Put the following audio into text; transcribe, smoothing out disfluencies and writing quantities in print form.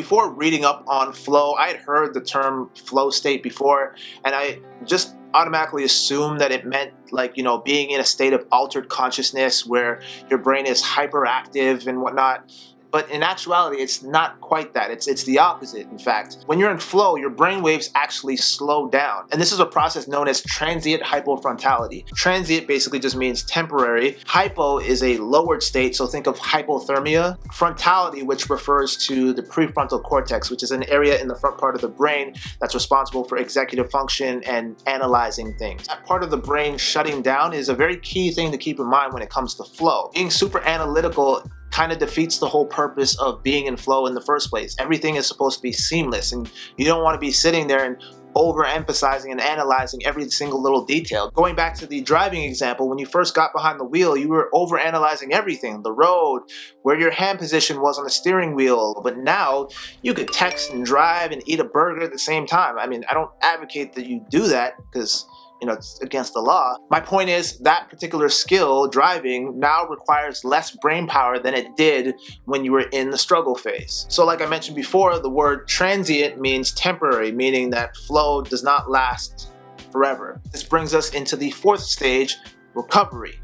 Before reading up on flow, I had heard the term flow state before, and I just automatically assumed that it meant like, being in a state of altered consciousness where your brain is hyperactive and whatnot. But in actuality, it's not quite that. It's the opposite, in fact. When you're in flow, your brain waves actually slow down. And this is a process known as transient hypofrontality. Transient basically just means temporary. Hypo is a lowered state, so think of hypothermia. Frontality, which refers to the prefrontal cortex, which is an area in the front part of the brain that's responsible for executive function and analyzing things. That part of the brain shutting down is a very key thing to keep in mind when it comes to flow. Being super analytical kind of defeats the whole purpose of being in flow in the first place. Everything is supposed to be seamless, and you don't want to be sitting there and overemphasizing and analyzing every single little detail. Going back to the driving example, when you first got behind the wheel, you were overanalyzing everything, the road, where your hand position was on the steering wheel. But now you could text and drive and eat a burger at the same time. I mean, I don't advocate that you do that because it's against the law. My point is that particular skill, driving, now requires less brain power than it did when you were in the struggle phase. So like I mentioned before, the word transient means temporary, meaning that flow does not last forever. This brings us into the fourth stage, recovery.